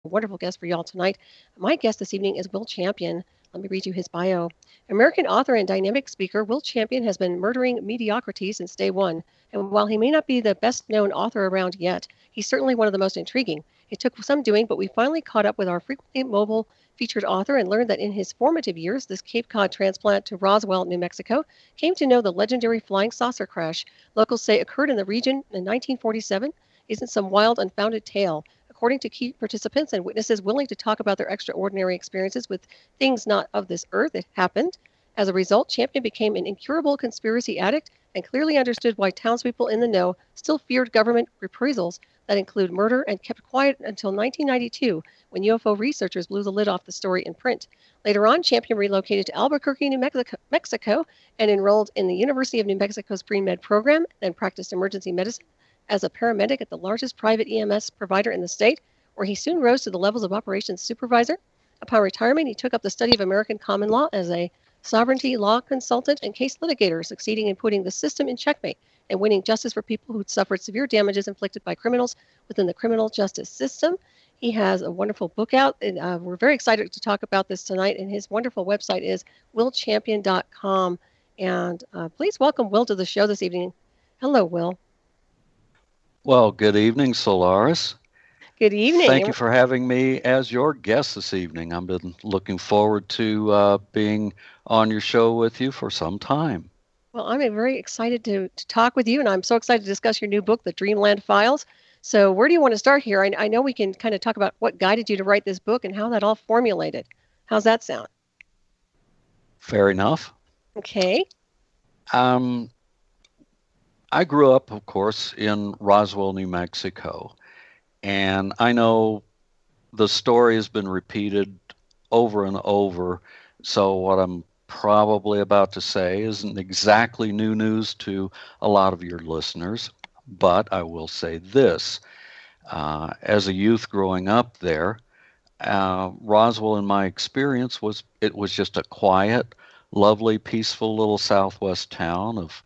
wonderful guest for y'all tonight. My guest this evening is Will Champion. Let me read you his bio. American author and dynamic speaker, Will Champion has been murdering mediocrity since day one. And while he may not be the best known author around yet, he's certainly one of the most intriguing. It took some doing, but we finally caught up with our frequently mobile featured author and learned that in his formative years, this Cape Cod transplant to Roswell, New Mexico, came to know the legendary flying saucer crash locals say occurred in the region in 1947 isn't some wild, unfounded tale. According to key participants and witnesses willing to talk about their extraordinary experiences with things not of this earth, it happened. As a result, Champion became an incurable conspiracy addict and clearly understood why townspeople in the know still feared government reprisals that include murder and kept quiet until 1992 when UFO researchers blew the lid off the story in print. Later on, Champion relocated to Albuquerque, New Mexico and enrolled in the University of New Mexico's pre-med program, then practiced emergency medicine as a paramedic at the largest private EMS provider in the state, where he soon rose to the levels of operations supervisor. Upon retirement, he took up the study of American common law as a sovereignty law consultant and case litigator, succeeding in putting the system in checkmate and winning justice for people who'd suffered severe damages inflicted by criminals within the criminal justice system. He has a wonderful book out, and we're very excited to talk about this tonight. And his wonderful website is willchampion.com. And please welcome Will to the show this evening. Hello, Will. Well, good evening, Solaris. Good evening. Thank you for having me as your guest this evening. I've been looking forward to being on your show with you for some time. Well, I'm very excited to talk with you, and I'm so excited to discuss your new book, The Dreamland Files. So where do you want to start here? I know we can kind of talk about what guided you to write this book and how that all formulated. How's that sound? Fair enough. Okay. I grew up, of course, in Roswell, New Mexico, and I know the story has been repeated over and over, so what I'm probably about to say isn't exactly new news to a lot of your listeners, but I will say this. As a youth growing up there, Roswell, in my experience, was just a quiet, lovely, peaceful little southwest town of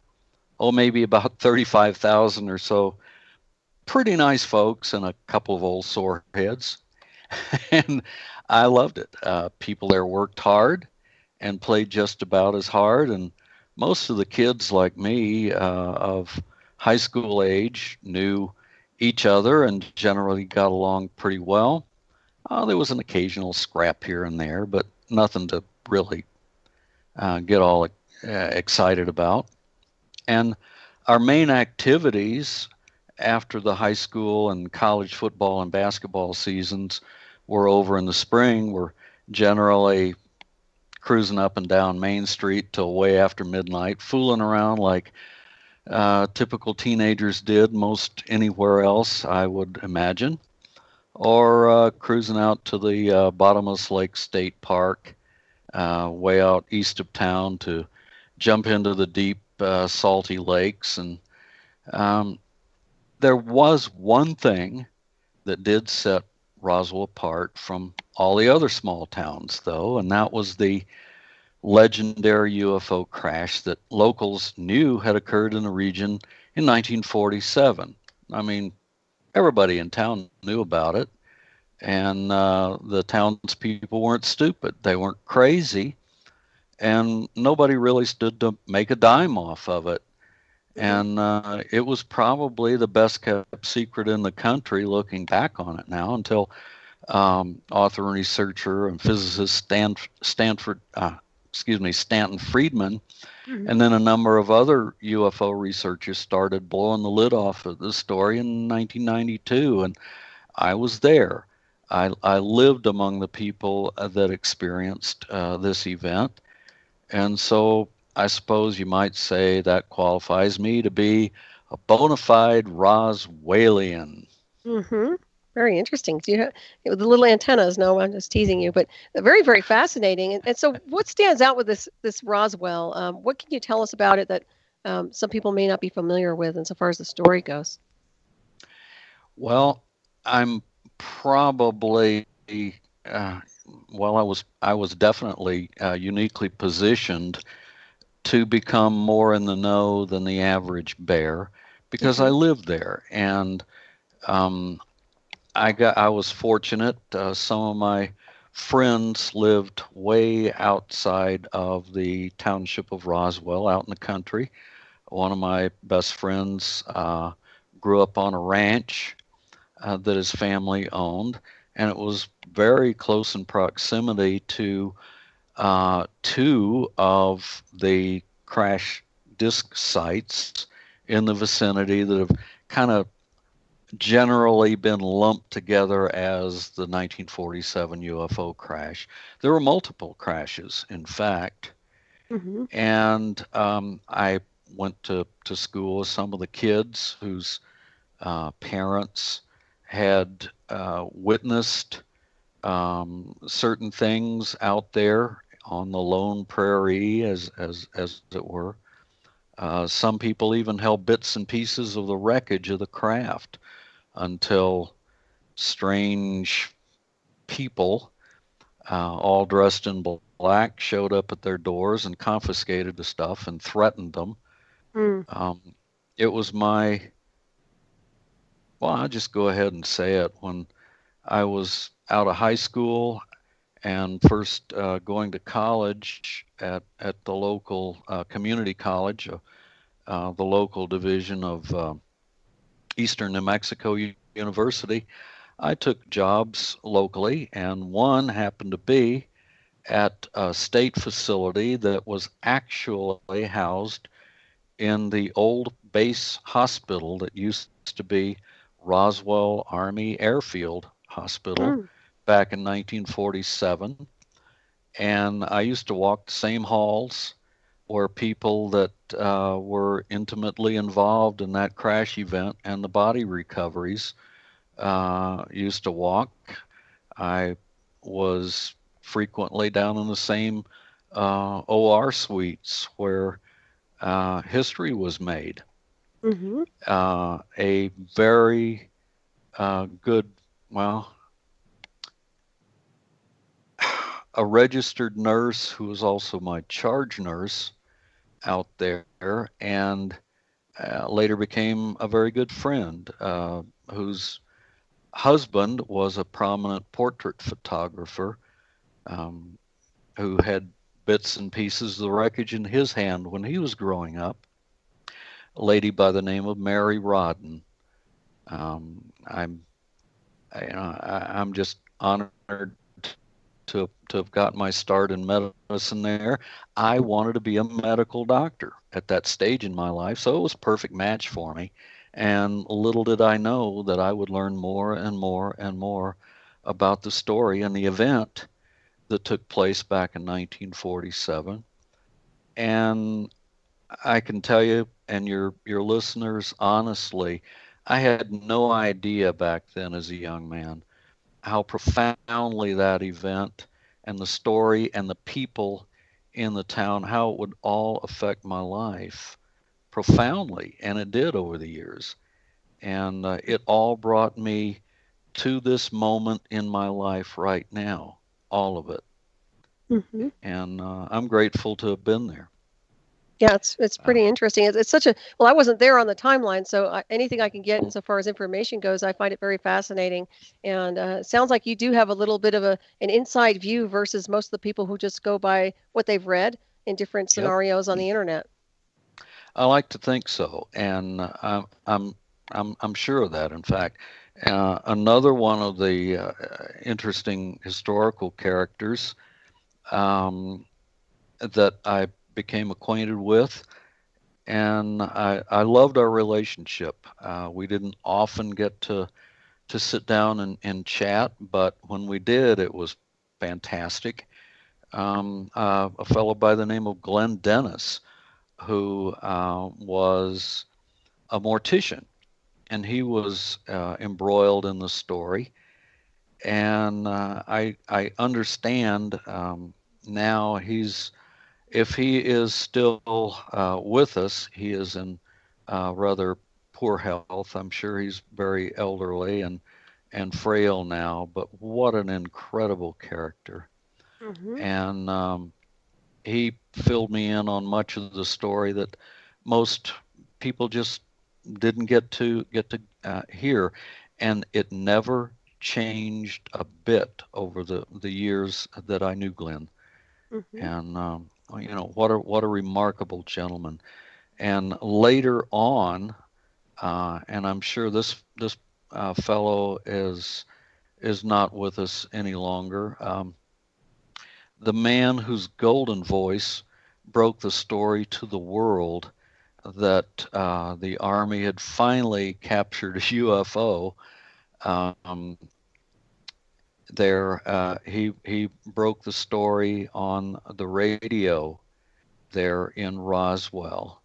maybe about 35,000 or so pretty nice folks and a couple of old sore heads. And I loved it. People there worked hard and played just about as hard. And most of the kids like me of high school age knew each other and generally got along pretty well. There was an occasional scrap here and there, but nothing to really get all excited about. And our main activities after the high school and college football and basketball seasons were over in the spring were generally cruising up and down Main Street till way after midnight, fooling around like typical teenagers did most anywhere else, I would imagine, or cruising out to the Bottomless Lake State Park way out east of town to jump into the deep salty lakes. And there was one thing that did set Roswell apart from all the other small towns, though, and that was the legendary UFO crash that locals knew had occurred in the region in 1947. I mean, everybody in town knew about it, and the townspeople weren't stupid. They weren't crazy, and nobody really stood to make a dime off of it. And it was probably the best kept secret in the country looking back on it now until author and researcher and physicist Stanton Friedman, and then a number of other UFO researchers started blowing the lid off of the story in 1992. And I was there. I lived among the people that experienced this event. And so I suppose you might say that qualifies me to be a bona fide Roswellian. Mm-hmm. Very interesting. Do you have the little antennas? No, I'm just teasing you, but very, very fascinating. And so, what stands out with this Roswell? What can you tell us about it that some people may not be familiar with, insofar as the story goes? Well, I'm probably I was definitely uniquely positioned to become more in the know than the average bear because I lived there. And I was fortunate. Some of my friends lived way outside of the township of Roswell, out in the country. One of my best friends grew up on a ranch that his family owned, and it was very close in proximity to two of the crash disk sites in the vicinity that have kind of generally been lumped together as the 1947 UFO crash. There were multiple crashes, in fact, Mm-hmm. and I went to school with some of the kids whose parents had witnessed certain things out there on the lone prairie, as it were. Some people even held bits and pieces of the wreckage of the craft until strange people, all dressed in black, showed up at their doors and confiscated the stuff and threatened them. Mm. Um, it was well, I'll just go ahead and say it. When I was out of high school and first going to college at the local community college, the local division of Eastern New Mexico University, I took jobs locally, and one happened to be at a state facility that was actually housed in the old base hospital that used to be Roswell Army Airfield Hospital Mm. back in 1947. And I used to walk the same halls where people that were intimately involved in that crash event and the body recoveries used to walk. I was frequently down in the same OR suites where history was made. Mm-hmm. A very good, well, a registered nurse who was also my charge nurse out there, and later became a very good friend, whose husband was a prominent portrait photographer, um, who had bits and pieces of the wreckage in his hand when he was growing up, a lady by the name of Mary Rodden. I'm I'm just honored to have got my start in medicine there. I wanted to be a medical doctor at that stage in my life, so it was a perfect match for me. And little did I know that I would learn more and more and more about the story and the event that took place back in 1947. And I can tell you and your listeners honestly, I had no idea back then as a young man how profoundly that event and the story and the people in the town, how it would all affect my life profoundly. And it did over the years. And it all brought me to this moment in my life right now, all of it. Mm-hmm. And I'm grateful to have been there. Yeah, it's Uh, pretty interesting. It's such a well, I wasn't there on the timeline, so anything I can get insofar as information goes, I find it very fascinating. And it sounds like you do have a little bit of an inside view versus most of the people who just go by what they've read in different yep, scenarios on the internet. I like to think so, and I'm sure of that. In fact, another one of the interesting historical characters um, that I became acquainted with, and I loved our relationship. We didn't often get to sit down and chat, but when we did, it was fantastic. A fellow by the name of Glenn Dennis, who was a mortician, and he was embroiled in the story. And I understand now if he is still with us, he is in rather poor health. I'm sure he's very elderly and frail now, but what an incredible character. Mm-hmm. And he filled me in on much of the story that most people just didn't get to hear, and it never changed a bit over the years that I knew Glenn. Mm-hmm. And what a remarkable gentleman. And later on, and I'm sure this fellow is not with us any longer. The man whose golden voice broke the story to the world that the Army had finally captured a UFO. Um, he broke the story on the radio there in Roswell,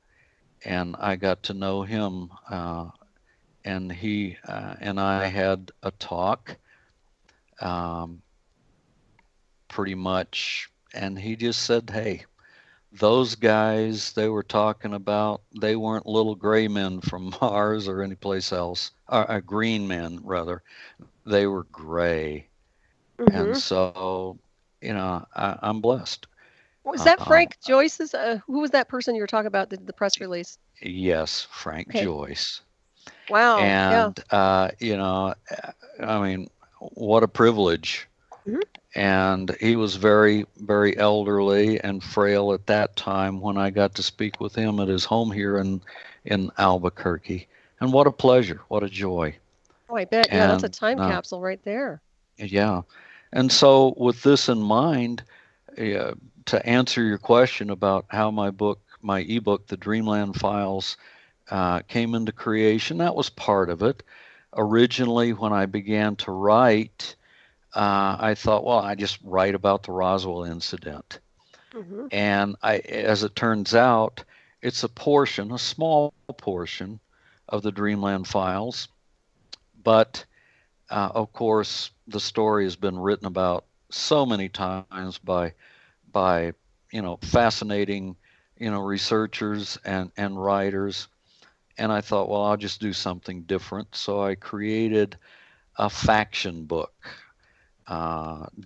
and I got to know him, and he and I had a talk, um, pretty much, and he just said, "Hey, those guys they were talking about, they weren't little gray men from Mars or anyplace else, or green men rather. They were gray." And Mm-hmm. so, I'm blessed. Was that Um, Frank Joyce's? Who was that person you were talking about? The press release. yes, Frank Okay. Joyce. Wow. Yeah. And, I mean, what a privilege. Mm-hmm. And he was very, very elderly and frail at that time when I got to speak with him at his home here in Albuquerque. And what a pleasure, what a joy. Oh, I bet. Yeah, that's a And time capsule right there. yeah. And so, with this in mind, uh, to answer your question about how my ebook, The Dreamland Files, came into creation, that was part of it. Originally, when I began to write, I thought, well, I just write about the Roswell incident. Mm-hmm. And as it turns out, it's a small portion of the Dreamland Files. But of course, the story has been written about so many times by fascinating researchers and writers. And I thought, well, I'll just do something different. So I created a faction book,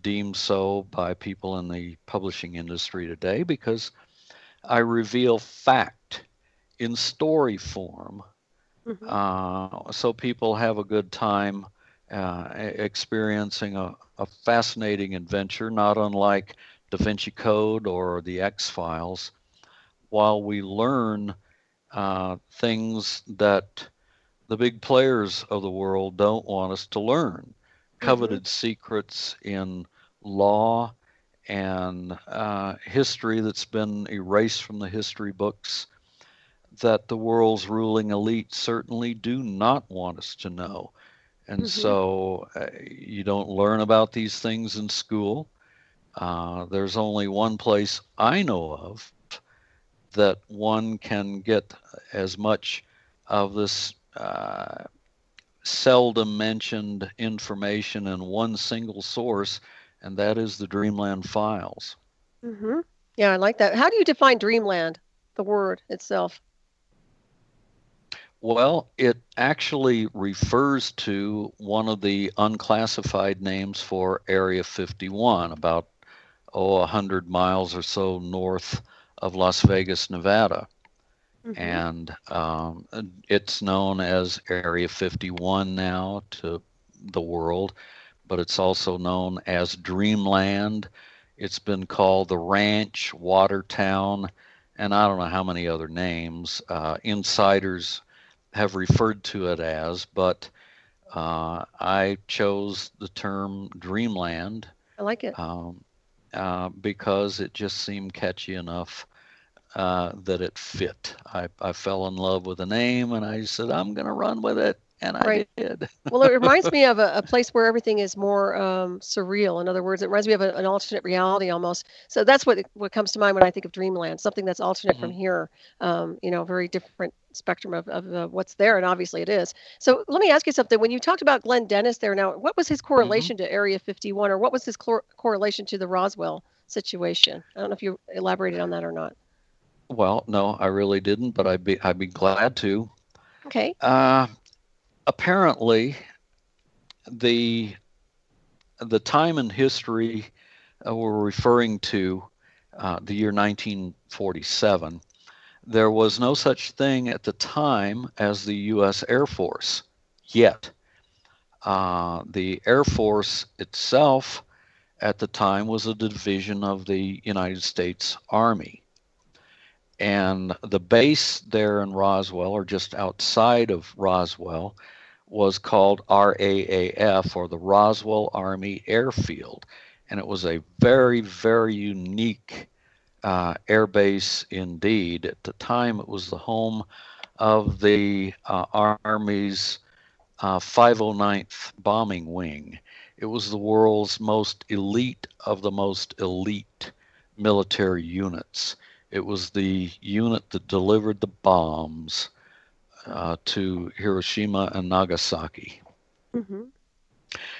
deemed so by people in the publishing industry today, because I reveal fact in story form, Mm-hmm. so people have a good time experiencing a fascinating adventure, not unlike Da Vinci Code or the X Files, while we learn things that the big players of the world don't want us to learn. Mm-hmm. Coveted secrets in law and history that's been erased from the history books that the world's ruling elite certainly do not want us to know. And Mm-hmm. so you don't learn about these things in school. There's only one place I know of that one can get as much of this seldom mentioned information in one single source, and that is the Dreamland Files. Mm-hmm. Yeah, I like that. How do you define dreamland? The word itself. Well, it actually refers to one of the unclassified names for Area 51, about 100 miles or so north of Las Vegas, Nevada. Mm-hmm. And it's known as Area 51 now to the world, but it's also known as Dreamland. It's been called the Ranch, Watertown, and I don't know how many other names insiders have referred to it as, but I chose the term Dreamland I like it. because it just seemed catchy enough that it fit. I fell in love with the name and I said, I'm going to run with it. And I Right. did. Well, it reminds me of a place where everything is more surreal. In other words, it reminds me of an alternate reality almost. So that's what comes to mind when I think of dreamland, something that's alternate from Mhm. here. Very different spectrum of what's there, and obviously it is. So let me ask you something. When you talked about Glenn Dennis there, now what was his Mhm. correlation to Area 51, or what was his correlation to the Roswell situation? I don't know if you elaborated on that or not. Well, no, I really didn't, but I'd be glad to. Okay. Uh, Apparently, the the time in history we're referring to, the year 1947, there was no such thing at the time as the U.S. Air Force yet. The Air Force itself at the time was a division of the United States Army. And the base there in Roswell, or just outside of Roswell, was called RAAF, or the Roswell Army Airfield. And it was a very, very unique air base indeed. At the time, it was the home of the Army's 509th Bombing Wing. It was the world's most elite of the most elite military units. It was the unit that delivered the bombs to Hiroshima and Nagasaki. Mm-hmm.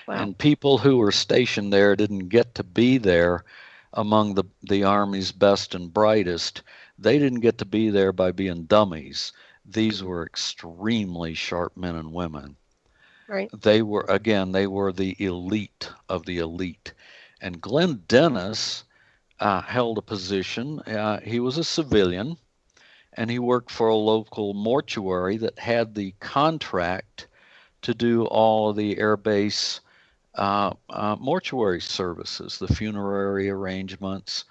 Wow. And people who were stationed there didn't get to be there among the Army's best and brightest. They didn't get to be there by being dummies. These were extremely sharp men and women. Right. They were the elite of the elite. And Glenn Dennis held a position. He was a civilian, and he worked for a local mortuary that had the contract to do all of the airbase mortuary services, the funerary arrangements,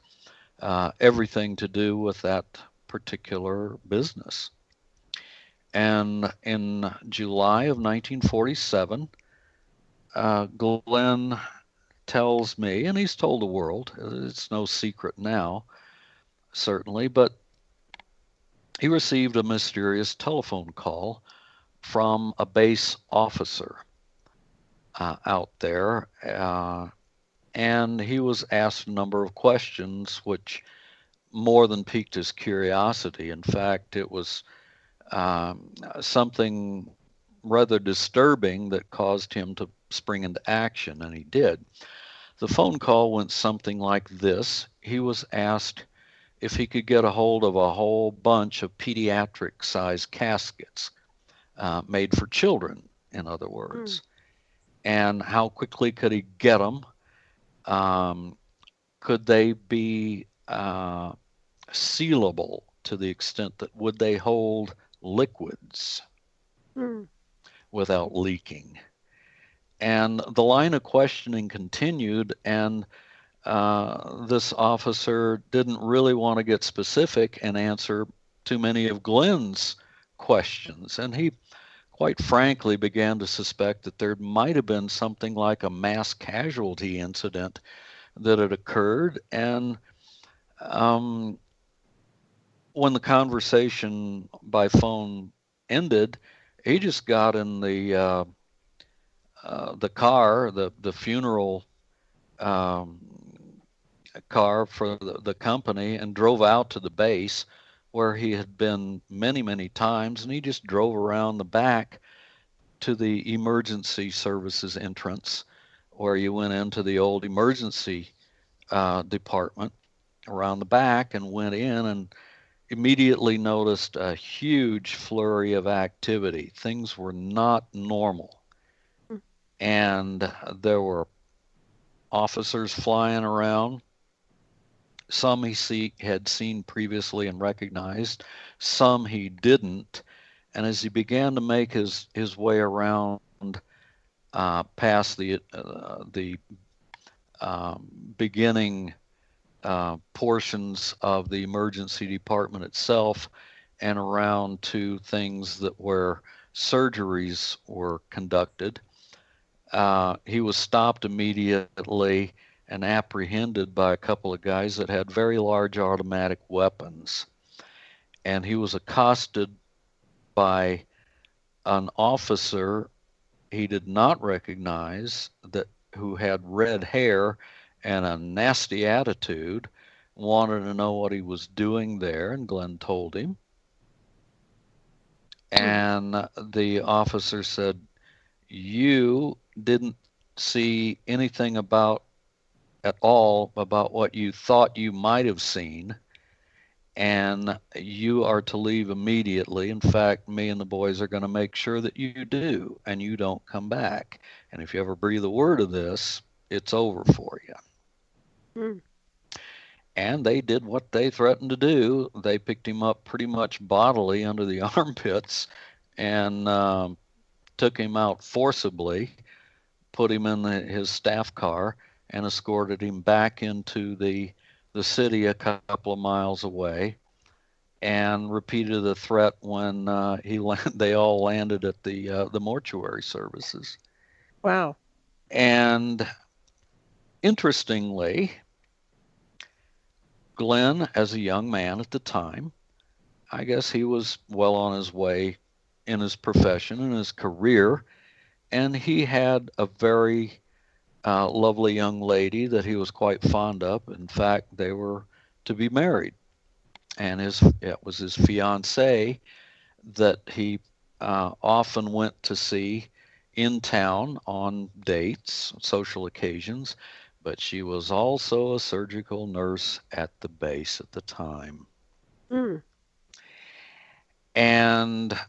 everything to do with that particular business. And in July of 1947, Glenn tells me, and he's told the world, it's no secret now, certainly, but he received a mysterious telephone call from a base officer out there, and he was asked a number of questions which more than piqued his curiosity. In fact, it was something rather disturbing that caused him to spring into action, and he did. The phone call went something like this. He was asked if he could get a hold of a whole bunch of pediatric-sized caskets made for children, in other words. And how quickly could he get them? Could they be sealable to the extent that would they hold liquids without leaking? And the line of questioning continued, and this officer didn't really want to get specific and answer too many of Glenn's questions. And he, quite frankly, began to suspect that there might have been something like a mass casualty incident that had occurred. And when the conversation by phone ended, he just got in the car, the funeral car for the company, and drove out to the base where he had been many, many times, and he just drove around the back to the emergency services entrance where you went into the old emergency department around the back, and went in and immediately noticed a huge flurry of activity. Things were not normal. And there were officers flying around. Some he had seen previously and recognized, some he didn't. And as he began to make his way around past the beginning portions of the emergency department itself, and around to things that where surgeries were conducted, he was stopped immediately and apprehended by a couple of guys that had very large automatic weapons. And he was accosted by an officer he did not recognize, who had red hair and a nasty attitude, wanted to know what he was doing there, and Glenn told him. And the officer said, "You didn't see anything at all about what you thought you might have seen, and you are to leave immediately. In fact, me and the boys are going to make sure that you do, and you don't come back. And if you ever breathe a word of this, it's over for you." And they did what they threatened to do. They picked him up pretty much bodily under the armpits and took him out forcibly put him in his staff car and escorted him back into the city a couple of miles away, and repeated the threat when they all landed at the mortuary services. Wow. And interestingly, Glenn, as a young man at the time, I guess he was well on his way in his profession and his career, and he had a very lovely young lady that he was quite fond of. In fact, they were to be married, and it was his fiancée that he often went to see in town on dates, social occasions, but she was also a surgical nurse at the base at the time. Mm. And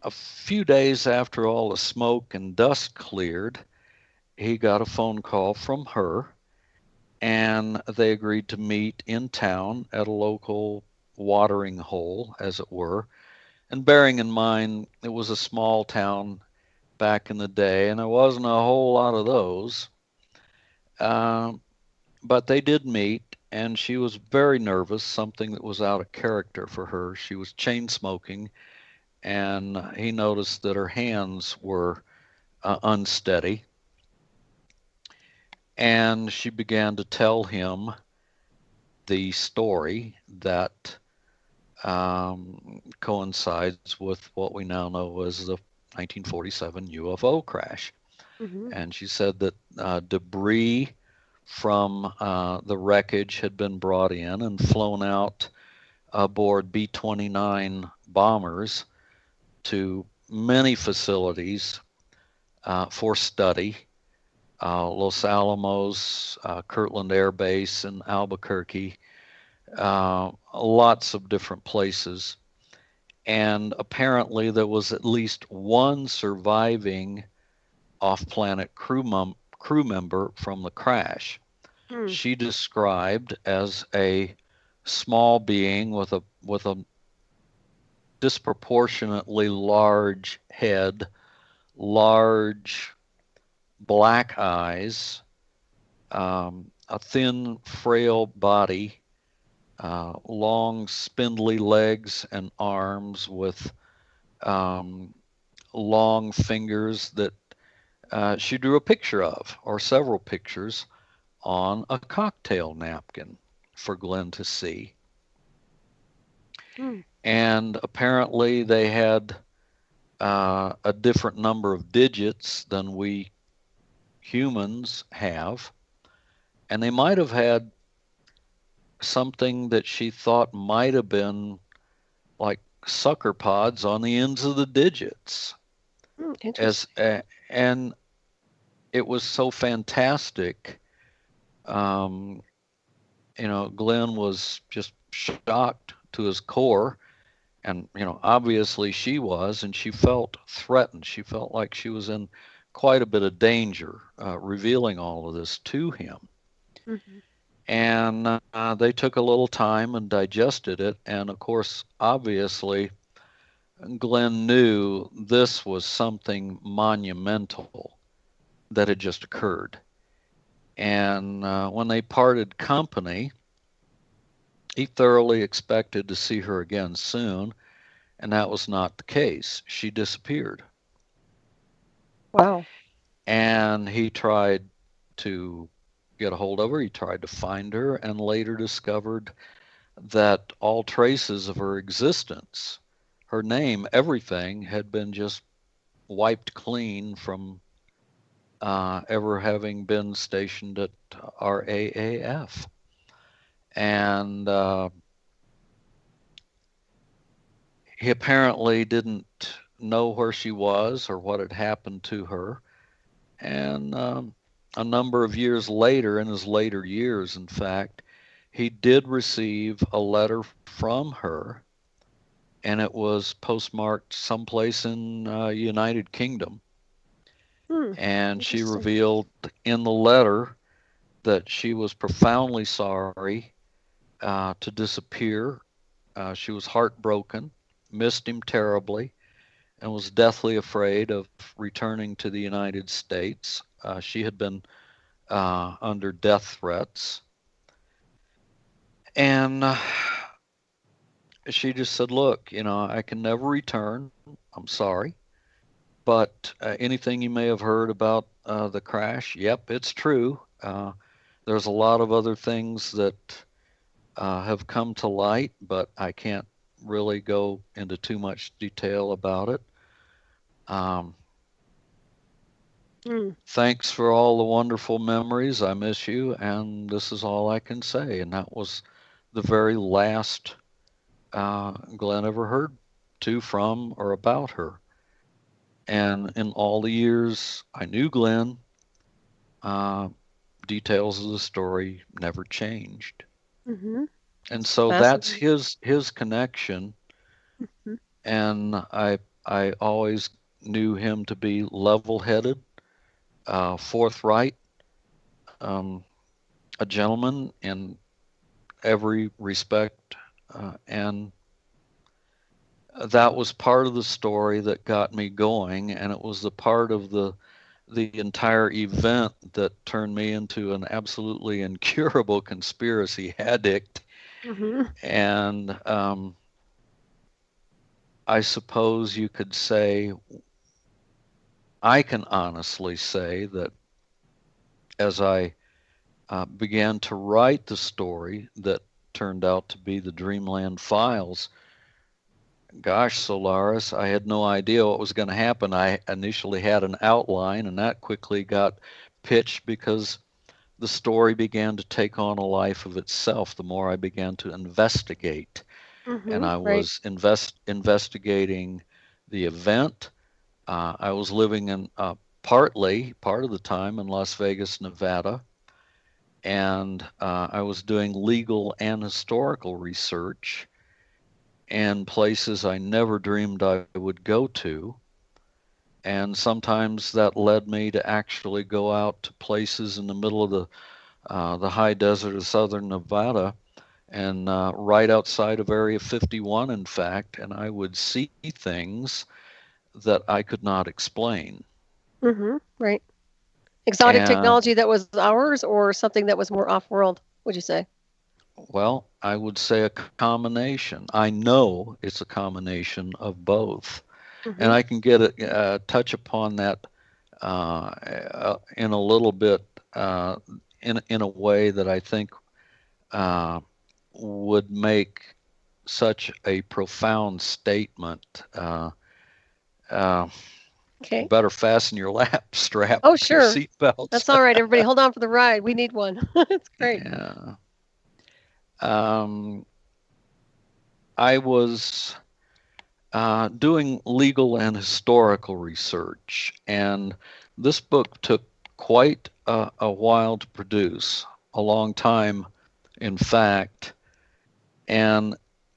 a few days after all the smoke and dust cleared, he got a phone call from her, and they agreed to meet in town at a local watering hole, as it were. And bearing in mind it was a small town back in the day, and there wasn't a whole lot of those, um, but they did meet, and she was very nervous, something that was out of character for her. She was chain smoking, and he noticed that her hands were unsteady. And she began to tell him the story that coincides with what we now know as the 1947 UFO crash. Mm-hmm. And she said that debris from the wreckage had been brought in and flown out aboard B 29 bombers to many facilities for study. Los Alamos, Kirtland Air Base, and Albuquerque, lots of different places. And apparently, there was at least one surviving off planet crew member from the crash. Mm. She described as a small being with a disproportionately large head, large black eyes, a thin, frail body, long, spindly legs and arms with long fingers that she drew a picture of, or several pictures, on a cocktail napkin for Glenn to see. Mm. And apparently they had a different number of digits than we humans have. And they might have had something that she thought might have been like sucker pods on the ends of the digits. Mm. As Interesting. and it was so fantastic. Um, Glenn was just shocked to his core, and obviously she was, and she felt threatened. She felt like she was in quite a bit of danger, revealing all of this to him. Mm-hmm. And they took a little time and digested it. And of course, obviously, Glenn knew this was something monumental that had just occurred. And when they parted company, he thoroughly expected to see her again soon, and that was not the case. She disappeared. Wow. And he tried to get a hold of her, he tried to find her, and later discovered that all traces of her existence, her name, everything had been just wiped clean from ever having been stationed at RAAF. And he apparently didn't know where she was or what had happened to her. And a number of years later, in his later years, in fact, he did receive a letter from her, and it was postmarked someplace in United Kingdom. Hmm. And she Interesting. revealed in the letter that she was profoundly sorry to disappear. She was heartbroken, missed him terribly, and was deathly afraid of returning to the United States. She had been under death threats. And she just said, look, I can never return. I'm sorry. But anything you may have heard about the crash, yep, it's true. There's a lot of other things that have come to light, but I can't really go into too much detail about it. Thanks for all the wonderful memories. I miss you, and this is all I can say. And that was the very last Glenn ever heard from or about her. And in all the years I knew Glenn, details of the story never changed. Mm-hmm. And so that's his connection. Mm-hmm. And I always knew him to be level-headed, forthright, a gentleman in every respect, and that was part of the story that got me going, and it was the part of the entire event that turned me into an absolutely incurable conspiracy addict. Mm-hmm. And I suppose you could say, I can honestly say that as I began to write the story that turned out to be the Dreamland Files, gosh, Solaris, I had no idea what was going to happen. I initially had an outline, and that quickly got pitched because the story began to take on a life of itself the more I began to investigate. Mm-hmm, and I was investigating the event. I was living in part of the time in Las Vegas, Nevada, and I was doing legal and historical research and places I never dreamed I would go to. And sometimes that led me to actually go out to places in the middle of the high desert of southern Nevada, and right outside of Area 51, in fact, and I would see things that I could not explain. Mm-hmm, right. Exotic technology that was ours, or something that was more off-world, would you say? Well, I would say a combination. I know it's a combination of both. Mm-hmm. And I can get touch upon that in a little bit, in a way that I think would make such a profound statement. Okay. Better fasten your lap strap. Oh, sure. Your seatbelts. That's all right. Everybody, hold on for the ride. We need one. That's great. Yeah. I was doing legal and historical research, and this book took quite a while to produce, a long time, in fact, and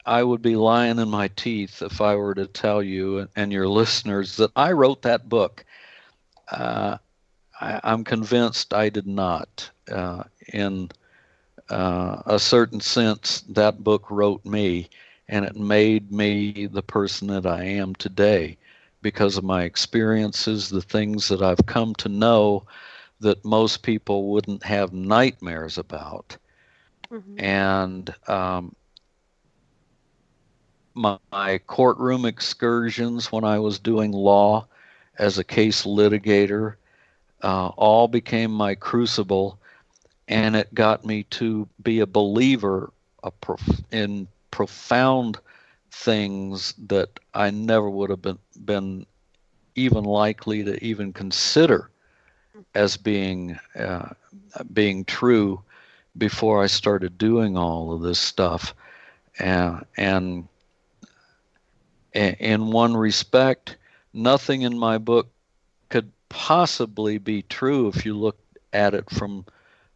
I would be lying in my teeth if I were to tell you and your listeners that I wrote that book. I'm convinced I did not. In a certain sense, that book wrote me, and it made me the person that I am today because of my experiences, the things that I've come to know that most people wouldn't have nightmares about. Mm-hmm. And my courtroom excursions when I was doing law as a case litigator all became my crucible, and it got me to be a believer in profound things that I never would have been even likely to even consider as being true before I started doing all of this stuff. And in one respect, nothing in my book could possibly be true if you look at it from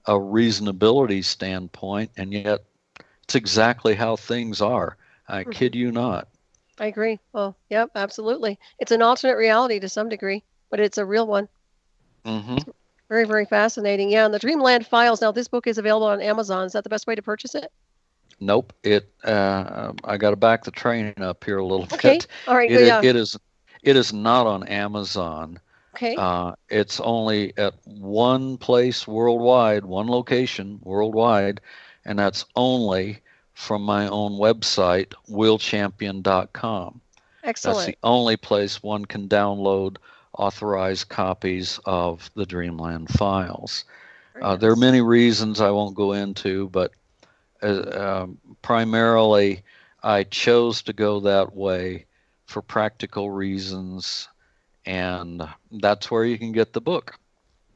a reasonability standpoint, and yet it's exactly how things are. I kid you not. I agree. Well, yep, absolutely. It's an alternate reality to some degree, but it's a real one. Mm-hmm. Very, very fascinating. Yeah, and the Dreamland Files. Now, this book is available on Amazon. Is that the best way to purchase it? Nope. I got to back the train up here a little bit. Okay. All right. It is not on Amazon. Okay. It's only at one place worldwide, one location worldwide, and that's only from my own website, willchampion.com. That's Excellent. the only place one can download authorized copies of the Dreamland files. Very There are nice. many reasons I won't go into, but primarily I chose to go that way for practical reasons, and that's where you can get the book.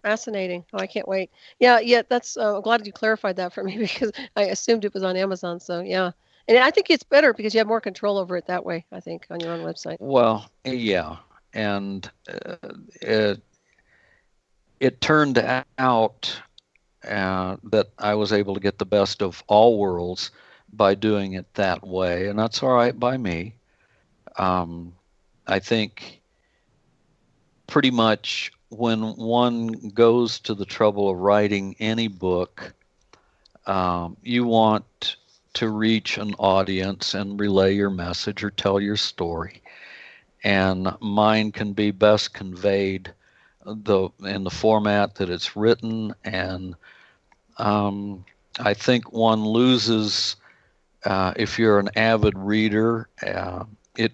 Fascinating. Oh, I can't wait. Yeah, yeah. That's. I'm glad you clarified that for me because I assumed it was on Amazon. So yeah, and I think it's better because you have more control over it that way. I think on your own website. Well, yeah, and it, it turned out that I was able to get the best of all worlds by doing it that way, and that's all right by me. Um, I think pretty much when one goes to the trouble of writing any book, you want to reach an audience and relay your message or tell your story. And mine can be best conveyed in the format that it's written. And I think one loses if you're an avid reader. It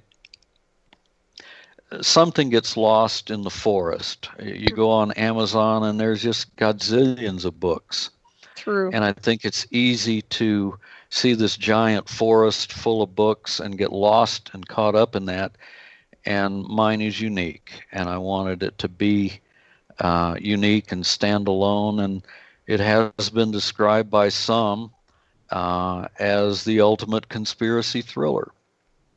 Something gets lost in the forest. You go on Amazon and there's just gazillions of books. True. And I think it's easy to see this giant forest full of books and get lost and caught up in that. And mine is unique, and I wanted it to be unique and stand alone. And it has been described by some as the ultimate conspiracy thriller.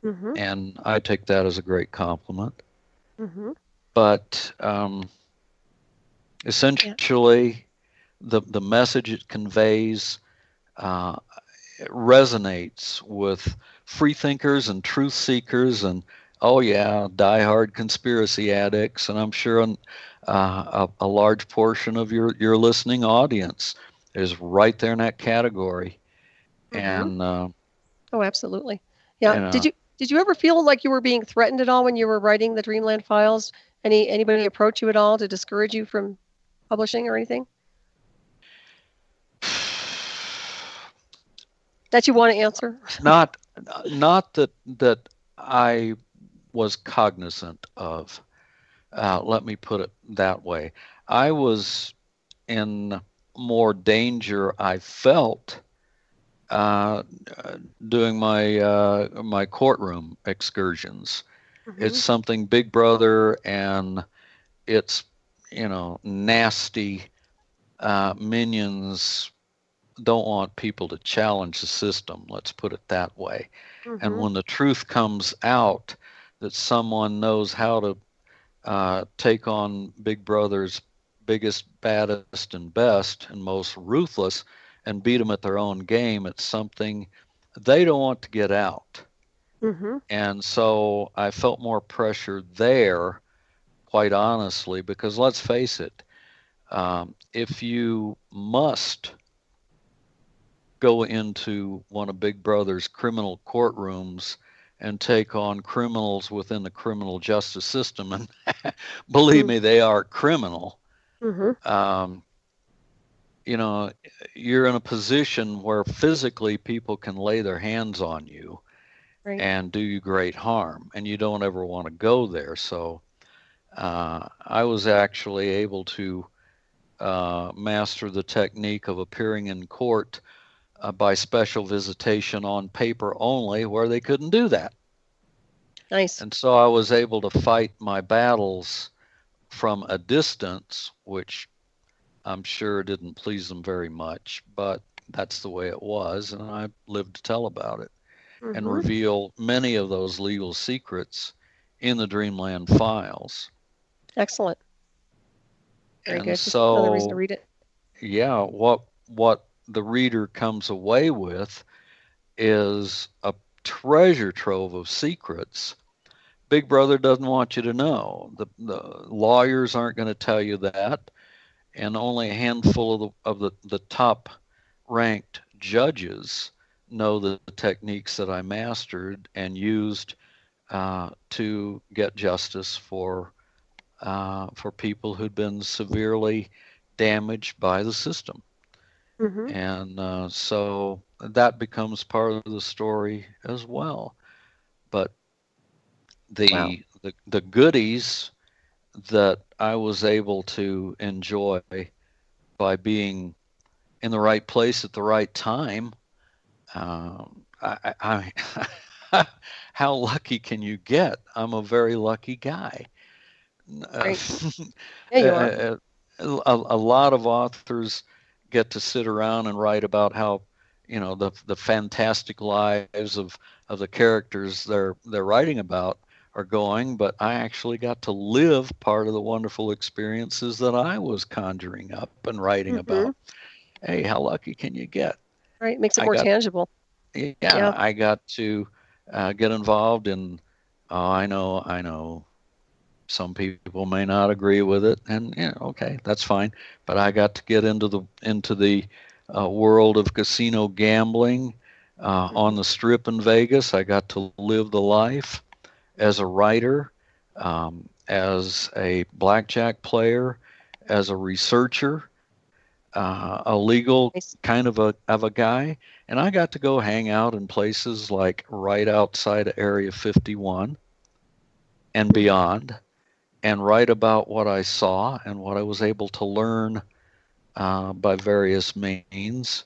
Mm-hmm. And I take that as a great compliment. Mm-hmm. But Yeah. essentially, the message it conveys uh, resonates with free thinkers and truth seekers, and oh yeah, diehard conspiracy addicts, and I'm sure a large portion of your listening audience is right there in that category. Mm-hmm. And Oh, absolutely. you Yeah. know, Did you ever feel like you were being threatened at all when you were writing the Dreamland Files? Anybody approach you at all to discourage you from publishing or anything that you want to answer? not not that I was cognizant of. Let me put it that way. I was in more danger, I felt, uh, doing my courtroom excursions. It's Mm-hmm. something Big Brother and its nasty minions don't want people to challenge the system. Let's put it that way. And Mm-hmm. when the truth comes out that someone knows how to take on Big Brother's biggest, baddest, and best and most ruthless and beat them at their own game, it's something they don't want to get out. Mm-hmm. And so I felt more pressure there, quite honestly, because let's face it, if you must go into one of Big Brother's criminal courtrooms and take on criminals within the criminal justice system, and believe me, they are criminal. Mm-hmm. Um, you know, you're in a position where physically people can lay their hands on you Right. and do you great harm, and you don't ever want to go there. So I was actually able to master the technique of appearing in court by special visitation on paper only, where they couldn't do that. Nice. And so I was able to fight my battles from a distance, which I'm sure didn't please them very much, but that's the way it was, and I lived to tell about it and Mm-hmm. reveal many of those legal secrets in the Dreamland files. Excellent. Very And good. Just another reason to so, read it. yeah, what the reader comes away with is a treasure trove of secrets Big Brother doesn't want you to know. The lawyers aren't going to tell you that, and only a handful of the top ranked judges know the techniques that I mastered and used to get justice for for people who'd been severely damaged by the system. Mm-hmm. And so that becomes part of the story as well. But Wow. the goodies that I was able to enjoy by being in the right place at the right time, how lucky can you get? I'm a very lucky guy. Uh, Great. Yeah, you are. a lot of authors get to sit around and write about how, the fantastic lives of the characters they're writing about are going, but I actually got to live part of the wonderful experiences that I was conjuring up and writing Mm-hmm. about. Hey, how lucky can you get? Right. Makes it I more got tangible. Yeah, Yeah. I got to get involved in. Oh, I know. Some people may not agree with it, and okay, that's fine. But I got to get into the world of casino gambling on Mm-hmm. the Strip in Vegas. I got to live the life as a writer, as a blackjack player, as a researcher, a legal Nice. kind of a guy, and I got to go hang out in places like right outside of Area 51 and Mm-hmm. beyond, and write about what I saw and what I was able to learn by various means.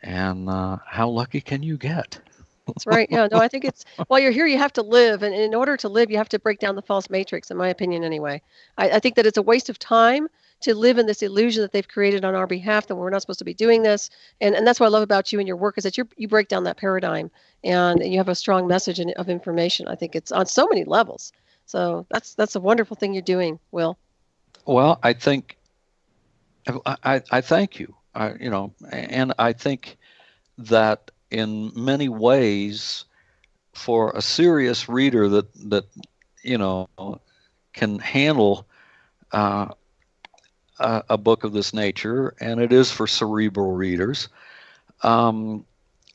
And how lucky can you get? That's right. Yeah. No, I think it's while you're here, you have to live, and in order to live, you have to break down the false matrix. In my opinion, anyway, I think that it's a waste of time to live in this illusion that they've created on our behalf that we're not supposed to be doing this. And that's what I love about you and your work is that you break down that paradigm and you have a strong message of information. I think it's on so many levels. So that's a wonderful thing you're doing, Will. Well, I think I thank you. And I think that in many ways, for a serious reader that you know can handle uh, a book of this nature, and it is for cerebral readers, um,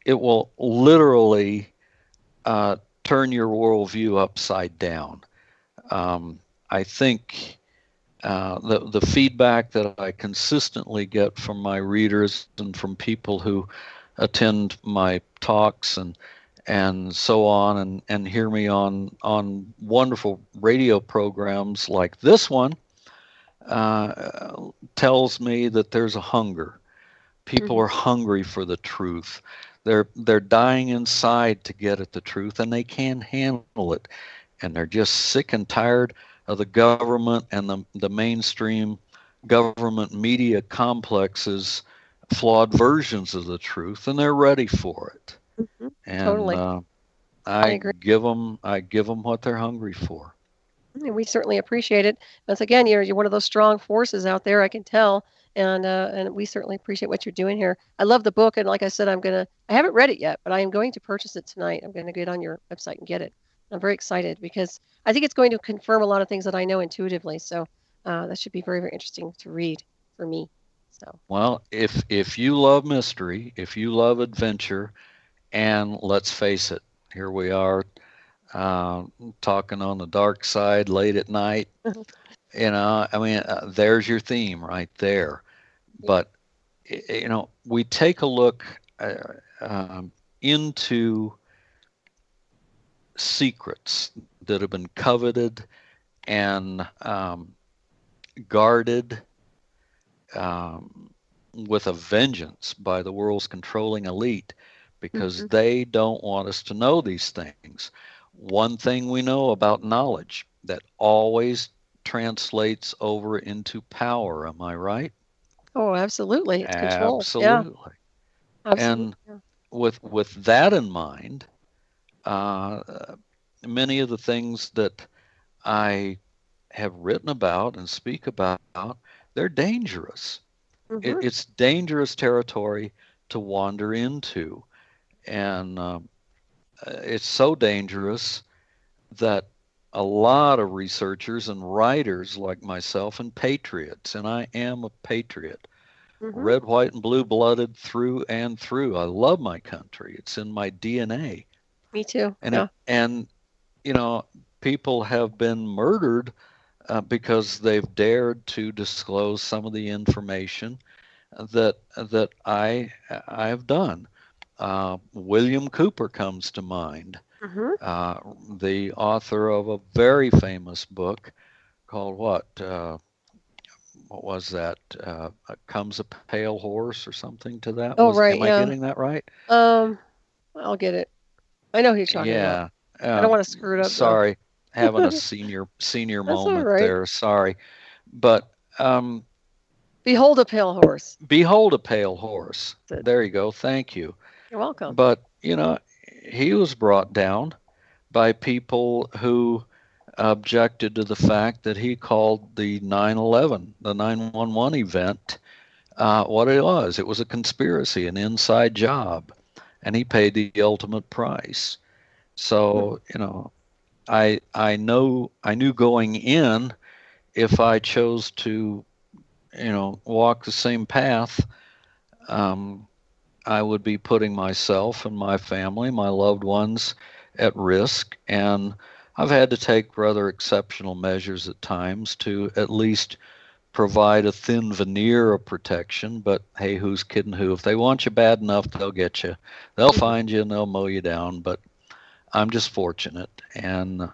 it will literally turn your worldview upside down. I think the feedback that I consistently get from my readers and from people who attend my talks and so on, and hear me on wonderful radio programs like this one, tells me that there's a hunger. People Hmm. are hungry for the truth. They're dying inside to get at the truth, and they can't handle it. And they're just sick and tired of the government and the mainstream government media complexes flawed versions of the truth, and they're ready for it. Hmm. And Totally. I I agree. give them I give them what they're hungry for. And we certainly appreciate it. Once again, you're one of those strong forces out there. I can tell, and we certainly appreciate what you're doing here. I love the book, and like I said, I haven't read it yet, but I am going to purchase it tonight. I'm going to get on your website and get it. I'm very excited because I think it's going to confirm a lot of things that I know intuitively. So that should be very, very interesting to read for me. So Well, if you love mystery, if you love adventure, and let's face it, here we are uh, talking on the dark side late at night. I mean, there's your theme right there. yeah. But we take a look into secrets that have been coveted and guarded with a vengeance by the world's controlling elite because Hmm. they don't want us to know these things. One thing we know about knowledge that always translates over into power. Am I right? Oh, absolutely. It's control. Yeah, Absolutely. absolutely. And Yeah. with that in mind, uh, many of the things that I have written about and speak about, they're dangerous. Hmm. It's dangerous territory to wander into, and it's so dangerous that a lot of researchers and writers like myself and patriots, and I am a patriot, Hmm. red, white, and blue blooded through and through. I love my country. It's in my DNA. Me too. And Yeah. you know, people have been murdered because they've dared to disclose some of the information that I have done. William Cooper comes to mind, the author of a very famous book called what was that? Comes a Pale Horse or something to that? Oh, right, Am I yeah. getting that right? I'll get it. I know who you're talking about. Yeah. I don't want to screw it up, though. Sorry, having a senior That's all moment right. there. Sorry, but Behold a Pale Horse. Behold a Pale Horse. That's it. There you go. Thank you. You're welcome. But he was brought down by people who objected to the fact that he called the 9/11, the 9/11 event, what it was. It was a conspiracy, an inside job, and he paid the ultimate price. So, I knew going in, if I chose to, walk the same path, I would be putting myself and my family, my loved ones, at risk. And I've had to take rather exceptional measures at times to at least provide a thin veneer of protection. But hey, who's kidding who? If they want you bad enough, they'll get you. They'll find you and they'll mow you down. But I'm just fortunate. And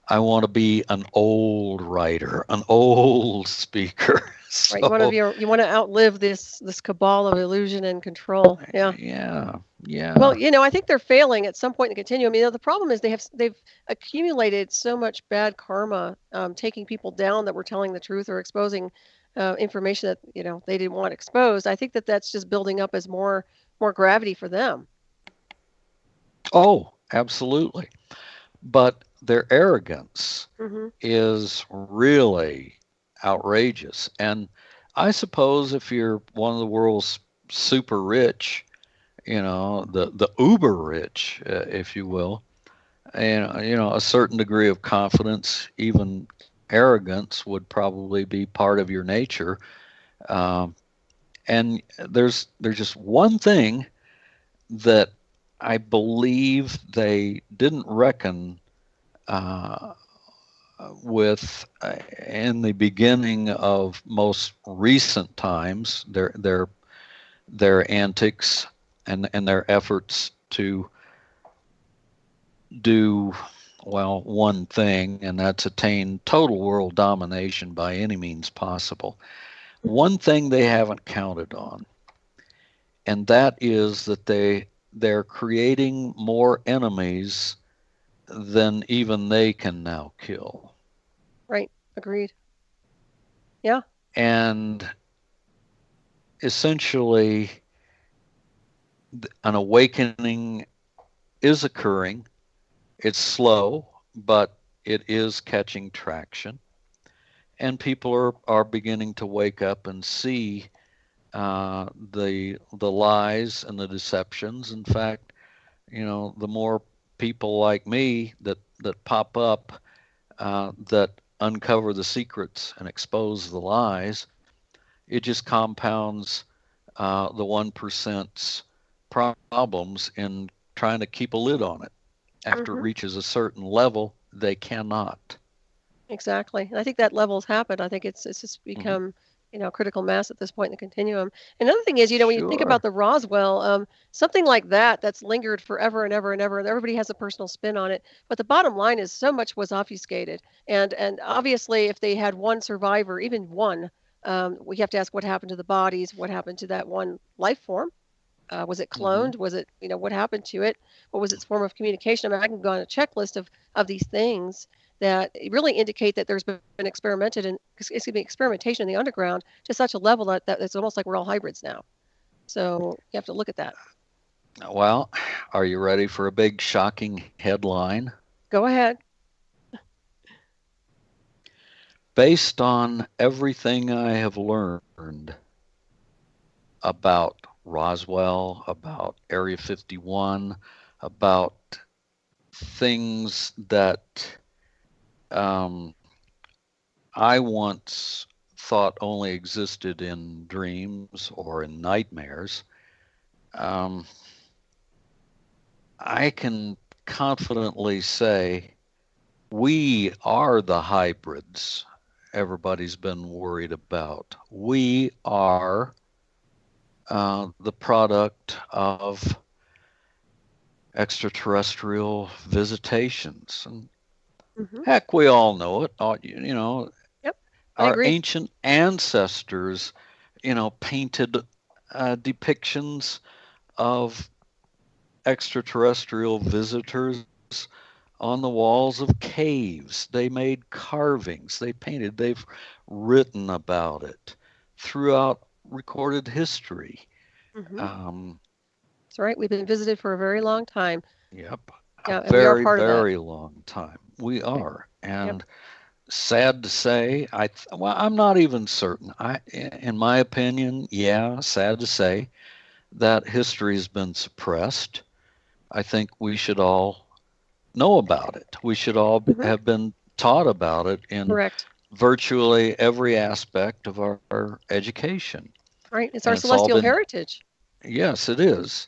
I want to be an old writer, an old speaker. So, right. You want to outlive this cabal of illusion and control. Yeah. Yeah. Well, I think they're failing at some point in the continuum. The problem is they've accumulated so much bad karma, taking people down that were telling the truth or exposing information that they didn't want exposed. I think that's just building up as more gravity for them. Oh, absolutely. But their arrogance is really outrageous. And I suppose if you're one of the world's super rich, the uber rich, if you will, and a certain degree of confidence, even arrogance, would probably be part of your nature. And there's just one thing that I believe they didn't reckon with in the beginning of most recent times, their antics and their efforts to do one thing, and that's attain total world domination by any means possible. One thing they haven't counted on, and that is that they're creating more enemies than even they can now kill. Right. Agreed. Yeah. And essentially, an awakening is occurring. It's slow, but it is catching traction. And people are beginning to wake up and see the lies and the deceptions. In fact, the more people like me that pop up that uncover the secrets and expose the lies, it just compounds the 1%'s problems in trying to keep a lid on it. After it reaches a certain level, they cannot. Exactly. And I think that level's happened. I think it's just become critical mass at this point in the continuum. Another thing is, when you think about the Roswell, something like that's lingered forever and ever and ever, and everybody has a personal spin on it. But the bottom line is so much was obfuscated. And obviously, if they had one survivor, even one, we have to ask what happened to the bodies, what happened to that one life form. Was it cloned? Was it, what happened to it? What was its form of communication? I mean, I can go on a checklist of these things that really indicate that there's been experimentation in the underground to such a level that it's almost like we're all hybrids now. So you have to look at that. Well, are you ready for a big shocking headline? Go ahead. Based on everything I have learned about Roswell, about Area 51, about things that I once thought only existed in dreams or in nightmares, I can confidently say We are the hybrids everybody's been worried about. We are the product of extraterrestrial visitations. And Mm-hmm. heck, we all know it. You know, Yep, I our agree. ancient ancestors, painted depictions of extraterrestrial visitors on the walls of caves. They made carvings. They've written about it throughout recorded history. Mm-hmm. Um, That's right. We've been visited for a very long time. yep, a Yeah, and we are very, part of that. very long time. We Right. are. Yep. And sad to say, well, I'm not even certain. In my opinion, yeah, sad to say that history has been suppressed. I think we should all know about it. We should all Mm-hmm. have been taught about it in Correct. virtually every aspect of our education. Right. It's And our it's all celestial been, heritage. yes, it is.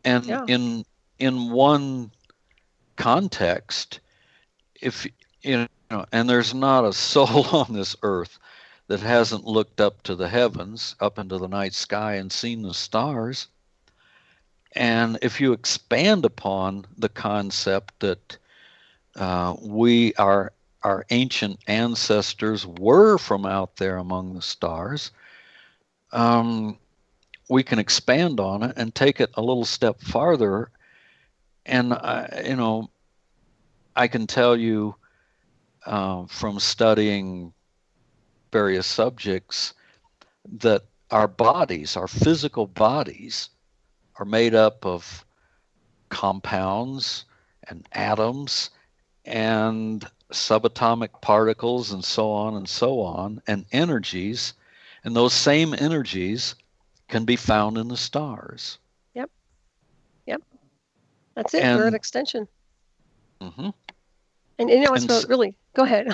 And Yeah. in one context, if and there's not a soul on this earth that hasn't looked up to the heavens, up into the night sky and seen the stars. And if you expand upon the concept that our ancient ancestors were from out there among the stars, um, we can expand on it and take it a little step farther. And I can tell you from studying various subjects that our bodies, our physical bodies, are made up of compounds and atoms and subatomic particles and so on, and energies. And those same energies can be found in the stars. Yep. Yep. That's it. We're at And extension. mhm, And you know, it's and really, go ahead.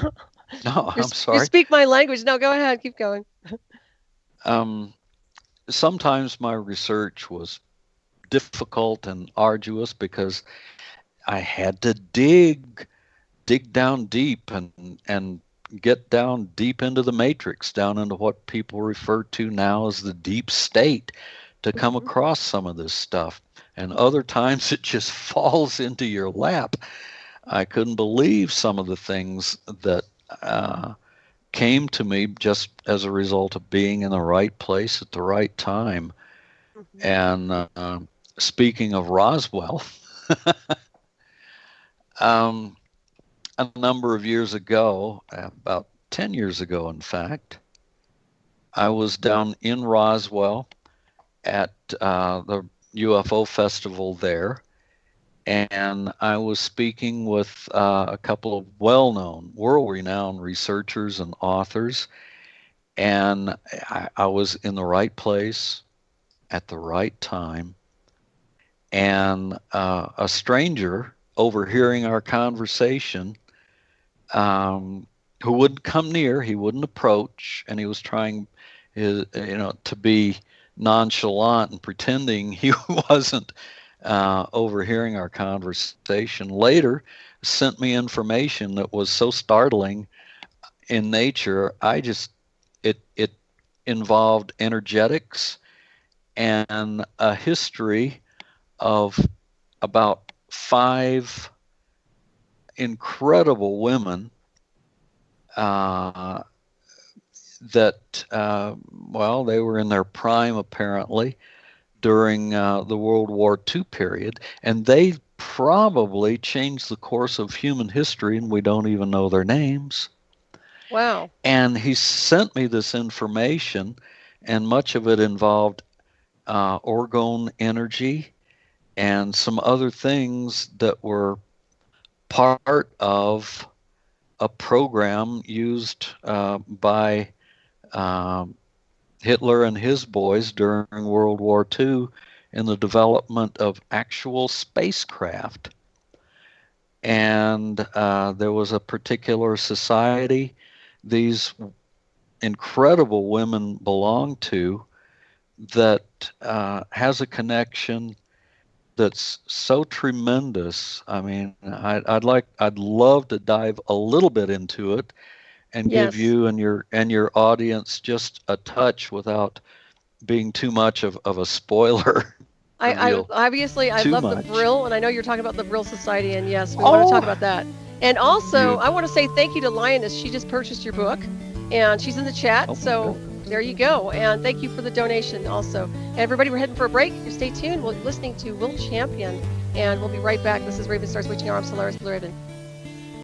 no, I'm You sorry. speak my language. No, go ahead. Keep going. Um, Sometimes my research was difficult and arduous because I had to dig down deep and get down deep into the matrix, down into what people refer to now as the deep state, to come Mm-hmm. across some of this stuff. And other times it just falls into your lap. I couldn't believe some of the things that came to me just as a result of being in the right place at the right time. Mm-hmm. And speaking of Roswell, um, a number of years ago, about 10 years ago, in fact, I was down in Roswell at the UFO festival there, and I was speaking with a couple of well known, world renowned researchers and authors, and I was in the right place at the right time. And a stranger overhearing our conversation, who wouldn't come near, he wouldn't approach, and he was trying to be nonchalant and pretending he wasn't overhearing our conversation. Later, sent me information that was so startling in nature. It involved energetics and a history of about five incredible women uh, that, well, they were in their prime apparently during the World War II period, and they probably changed the course of human history, and we don't even know their names. Wow. And he sent me this information, and much of it involved orgone energy and some other things that were part of a program used by um, Hitler and his boys during World War II in the development of actual spacecraft. And there was a particular society these incredible women belonged to that has a connection that's so tremendous. I mean, I'd love to dive a little bit into it and give Yes. you and your audience just a touch without being too much of a spoiler. I Reveal obviously I too love the much. Brill, and I know you're talking about the Brill Society, and yes, we want to talk Oh, about that. And also, you. I want to say thank you to Lioness. She just purchased your book, and she's in the chat. Oh my So God. there you go. And thank you for the donation also. And everybody, we're heading for a break. Stay tuned. We're listening to Will Champion, and we'll be right back. This is Ravenstar's Witching Hour. I'm Solaris BlueRaven.